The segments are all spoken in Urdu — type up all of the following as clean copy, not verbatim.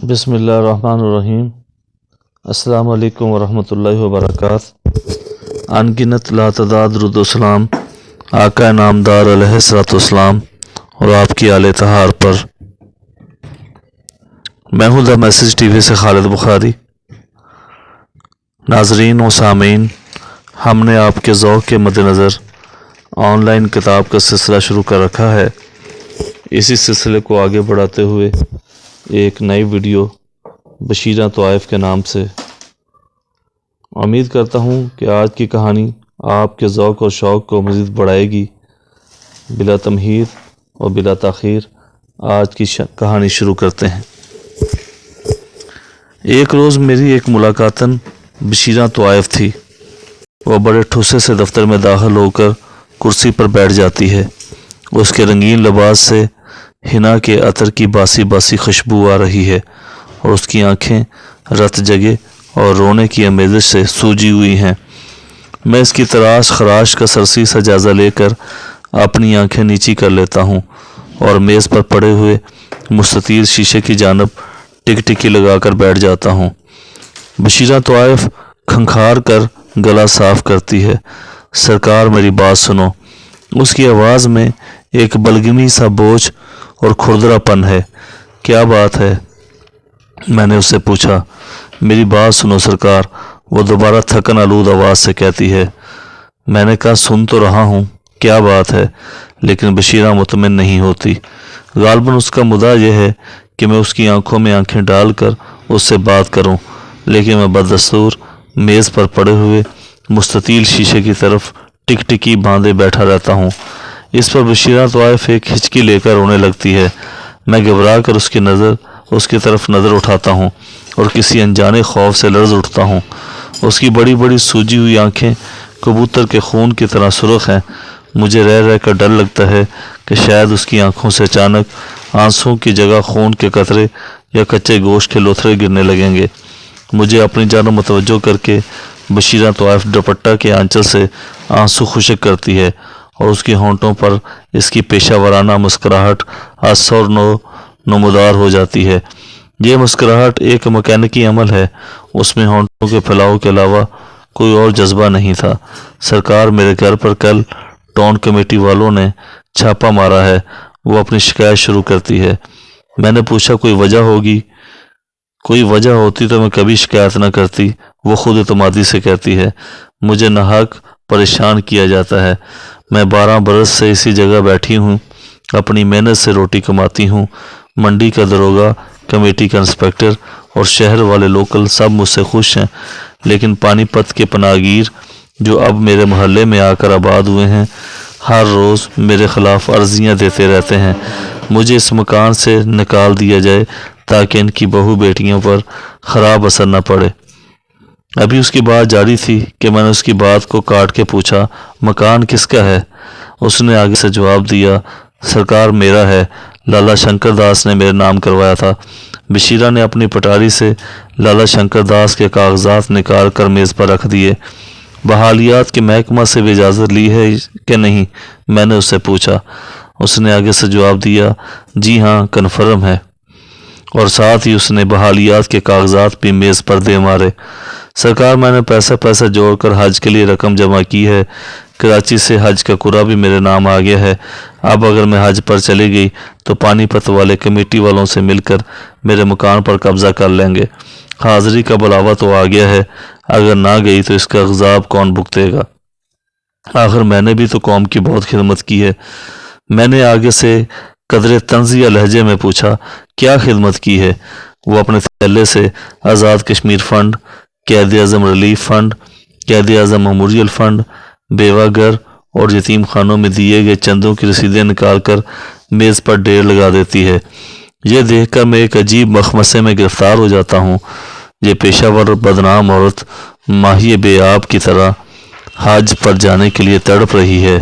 بسم اللہ الرحمن الرحیم۔ السلام علیکم ورحمۃ اللہ وبرکاتہ۔ انگنت لاتعداد درود و سلام آقا نامدار علیہ الصلوۃ والسلام اور آپ کی آل طہار پر۔ میں ہوں دا میسیج ٹی وی سے خالد بخاری۔ ناظرین و سامعین، ہم نے آپ کے ذوق کے مد نظر آن لائن کتاب کا سلسلہ شروع کر رکھا ہے۔ اسی سلسلے کو آگے بڑھاتے ہوئے ایک نئی ویڈیو بشیرہ طوائف کے نام سے۔ امید کرتا ہوں کہ آج کی کہانی آپ کے ذوق اور شوق کو مزید بڑھائے گی۔ بلا تمہید اور بلا تاخیر آج کی کہانی شروع کرتے ہیں۔ ایک روز میری ایک ملاقاتن بشیرہ طوائف تھی۔ وہ بڑے ٹھسے سے دفتر میں داخل ہو کر کرسی پر بیٹھ جاتی ہے۔ اس کے رنگین لباس سے حنا کے عطر کی باسی باسی خوشبو آ رہی ہے اور اس کی آنکھیں رت جگے اور رونے کی آمیزش سے سوجی ہوئی ہیں۔ میں اس کی تراش خراش کا سرسی سا جائزہ لے کر اپنی آنکھیں نیچی کر لیتا ہوں اور میز پر پڑے ہوئے مستطیل شیشے کی جانب ٹک ٹکی لگا کر بیٹھ جاتا ہوں۔ بشیرہ طوائف کھنکھار کر گلا صاف کرتی ہے۔ سرکار میری بات سنو۔ اس کی آواز میں ایک بلغمی سا بوجھ اور کھردرا پن ہے۔ کیا بات ہے؟ میں نے اس سے پوچھا۔ میری بات سنو سرکار، وہ دوبارہ تھکن آلود آواز سے کہتی ہے۔ میں نے کہا سن تو رہا ہوں، کیا بات ہے؟ لیکن بشیرہ مطمئن نہیں ہوتی۔ غالباً اس کا مدعا یہ ہے کہ میں اس کی آنکھوں میں آنکھیں ڈال کر اس سے بات کروں، لیکن میں بدستور میز پر پڑے ہوئے مستطیل شیشے کی طرف ٹک ٹکی باندھے بیٹھا رہتا ہوں۔ اس پر بشیرہ طوائف ایک ہچکی لے کر رونے لگتی ہے۔ میں گھبرا کر اس کی طرف نظر اٹھاتا ہوں اور کسی انجانے خوف سے لرز اٹھتا ہوں۔ اس کی بڑی بڑی سوجی ہوئی آنکھیں کبوتر کے خون کی طرح سرخ ہیں۔ مجھے رہ رہ کر ڈر لگتا ہے کہ شاید اس کی آنکھوں سے اچانک آنسوں کی جگہ خون کے قطرے یا کچے گوشت کے لوتھڑے گرنے لگیں گے۔ مجھے اپنی جانب متوجہ کر کے بشیرہ طوائف دوپٹہ کے آنچل سے آنسو خشک کرتی ہے اور اس کی ہونٹوں پر اس کی پیشہ ورانہ مسکراہٹ اثر نمودار ہو جاتی ہے۔ یہ مسکراہٹ ایک مکینکی عمل ہے۔ اس میں ہونٹوں کے پھیلاؤ کے علاوہ کوئی اور جذبہ نہیں تھا۔ سرکار، میرے گھر پر کل ٹاؤن کمیٹی والوں نے چھاپا مارا ہے، وہ اپنی شکایت شروع کرتی ہے۔ میں نے پوچھا کوئی وجہ ہوگی؟ کوئی وجہ ہوتی تو میں کبھی شکایت نہ کرتی، وہ خود اعتمادی سے کہتی ہے۔ مجھے ناحق پریشان کیا جاتا ہے۔ میں 12 برس سے اسی جگہ بیٹھی ہوں، اپنی محنت سے روٹی کماتی ہوں۔ منڈی کا دروگا، کمیٹی کا انسپکٹر اور شہر والے لوکل سب مجھ سے خوش ہیں، لیکن پانی پت کے پناہ گیر جو اب میرے محلے میں آ کر آباد ہوئے ہیں، ہر روز میرے خلاف عرضیاں دیتے رہتے ہیں۔ مجھے اس مکان سے نکال دیا جائے تاکہ ان کی بہو بیٹیوں پر خراب اثر نہ پڑے۔ ابھی اس کی بات جاری تھی کہ میں نے اس کی بات کو کاٹ کے پوچھا، مکان کس کا ہے؟ اس نے آگے سے جواب دیا، سرکار میرا ہے، لالا شنکر داس نے میرے نام کروایا تھا۔ بشیرہ نے اپنی پٹاری سے لالا شنکر داس کے کاغذات نکال کر میز پر رکھ دیے۔ بحالیات کے محکمہ سے بھی اجازت لی ہے کہ نہیں؟ میں نے اس سے پوچھا۔ اس نے آگے سے جواب دیا، جی ہاں کنفرم ہے، اور ساتھ ہی اس نے بحالیات کے کاغذات بھی میز پر دے مارے۔ سرکار، میں نے پیسہ جوڑ کر حج کے لیے رقم جمع کی ہے۔ کراچی سے حج کا کرا بھی میرے نام آ گیا ہے۔ اب اگر میں حج پر چلی گئی تو پانی پت والے کمیٹی والوں سے مل کر میرے مکان پر قبضہ کر لیں گے۔ حاضری کا بلاوا تو آ گیا ہے، اگر نہ گئی تو اس کا عذاب کون بھگتے گا؟ آخر میں نے بھی تو قوم کی بہت خدمت کی ہے۔ میں نے آگے سے قدرے طنزیہ لہجے میں پوچھا، کیا خدمت کی ہے؟ وہ اپنے تھیلے سے Azad Kashmir fund, Quaid Azam relief fund, Quaid Azam memorial fund, بیوہ گھر اور یتیم خانوں میں دیے گئے چندوں کی رسیدیں نکال کر میز پر ڈھیر لگا دیتی ہے۔ یہ دیکھ کر میں ایک عجیب مخمصے میں گرفتار ہو جاتا ہوں۔ یہ پیشہ ور بدنام عورت ماہی بے آب کی طرح حج پر جانے کے لیے تڑپ رہی ہے۔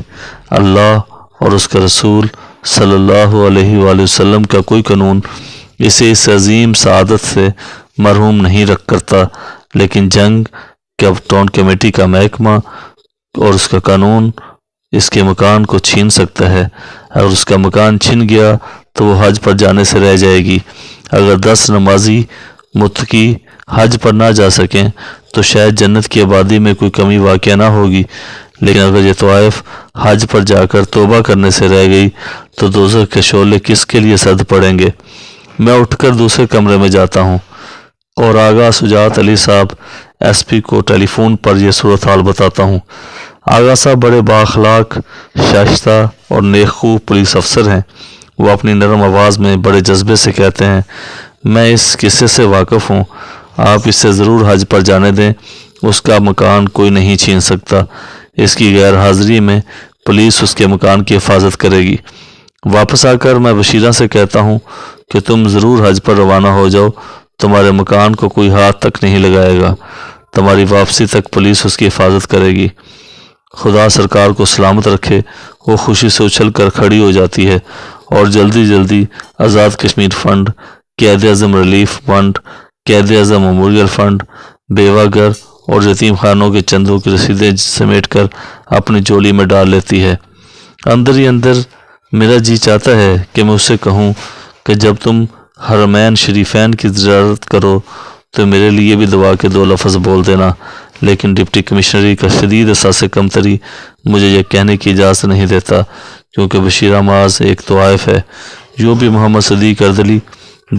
اللہ اور اس کا رسول صلی اللہ علیہ وآلہ وسلم کا کوئی قانون اسے اس عظیم سعادت سے محروم نہیں رکھ کرتا، لیکن جنگ کیپ ٹاؤن کمیٹی کا محکمہ اور اس کا قانون اس کے مکان کو چھین سکتا ہے۔ اگر اس کا مکان چھن گیا تو وہ حج پر جانے سے رہ جائے گی۔ اگر 10 نمازی متقی حج پر نہ جا سکیں تو شاید جنت کی آبادی میں کوئی کمی واقع نہ ہوگی، لیکن اگر یہ طوائف حج پر جا کر توبہ کرنے سے رہ گئی تو دوزخ کے شعلے کس کے لیے سرد پڑیں گے۔ میں اٹھ کر دوسرے کمرے میں جاتا ہوں اور آغا سجاد علی صاحب ایس پی کو ٹیلی فون پر یہ صورتحال بتاتا ہوں۔ آغا صاحب بڑے بااخلاق، شائستہ اور نیک خو پولیس افسر ہیں۔ وہ اپنی نرم آواز میں بڑے جذبے سے کہتے ہیں، میں اس قصے سے واقف ہوں، آپ اسے ضرور حج پر جانے دیں، اس کا مکان کوئی نہیں چھین سکتا، اس کی غیر حاضری میں پولیس اس کے مکان کی حفاظت کرے گی۔ واپس آ کر میں بشیرہ سے کہتا ہوں کہ تم ضرور حج پر روانہ ہو جاؤ، تمہارے مکان کو کوئی ہاتھ تک نہیں لگائے گا، تمہاری واپسی تک پولیس اس کی حفاظت کرے گی۔ خدا سرکار کو سلامت رکھے۔ وہ خوشی سے اچھل کر کھڑی ہو جاتی ہے اور جلدی جلدی Azad Kashmir fund, Quaid Azam relief fund, Quaid Azam memorial fund, بیوہ گھر اور یتیم خانوں کے چندوں کی رسیدیں سمیٹ کر اپنی جولی میں ڈال لیتی ہے۔ اندر ہی اندر میرا جی چاہتا ہے کہ میں اسے کہوں کہ جب تم حرمین شریفین کی زیارت کرو تو میرے لیے بھی دعا کے 2 لفظ بول دینا، لیکن ڈپٹی کمشنری کا شدید احساس کمتری مجھے یہ کہنے کی اجازت نہیں دیتا، کیونکہ بشیرہ معاذ ایک طوائف ہے۔ یوں بھی محمد صدیق اردلی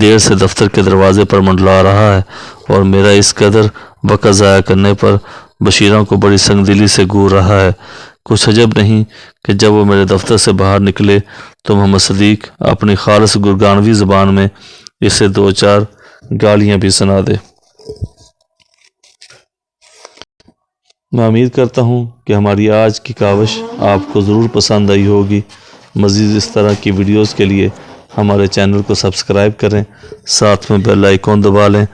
دیر سے دفتر کے دروازے پر منڈلا رہا ہے اور میرا اس قدر وقت ضائع کرنے پر بشیرہ کو بڑی سنگ دلی سے گور رہا ہے۔ کچھ عجب نہیں کہ جب وہ میرے دفتر سے باہر نکلے تو محمد صدیق اپنی خالص گرگانوی زبان میں اسے 2-4 گالیاں بھی سنا دے۔ میں امید کرتا ہوں کہ ہماری آج کی کاوش آپ کو ضرور پسند آئی ہوگی۔ مزید اس طرح کی ویڈیوز کے لیے ہمارے چینل کو سبسکرائب کریں، ساتھ میں بیل آئیکن دبا لیں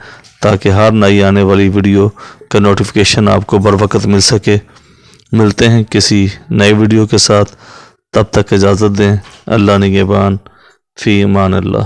تاکہ ہر نئی آنے والی ویڈیو کا نوٹیفیکیشن آپ کو بروقت مل سکے۔ ملتے ہیں کسی نئے ویڈیو کے ساتھ، تب تک اجازت دیں۔ اللہ نگہبان، فی امان اللہ۔